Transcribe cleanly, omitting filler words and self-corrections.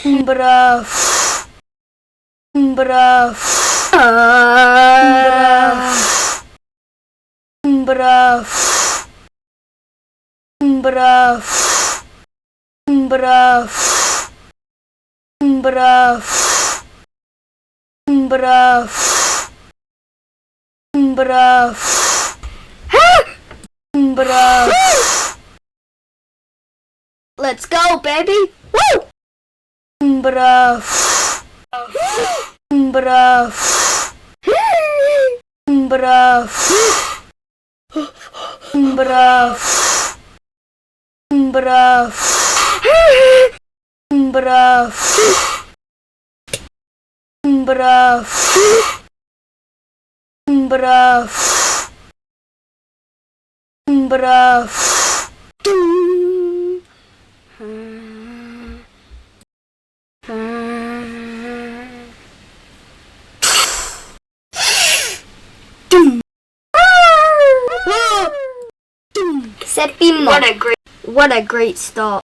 Bruh. Bruh. Bruh. Bruh. Bruh. Bruh. Bruh. Bruh. Bruh. Let's go, baby! Woo! Bruh. Bruh. Bruh. Bruh. Bruh. Bruh. Bruh. Bruh. Bruh. Septima. What a great start.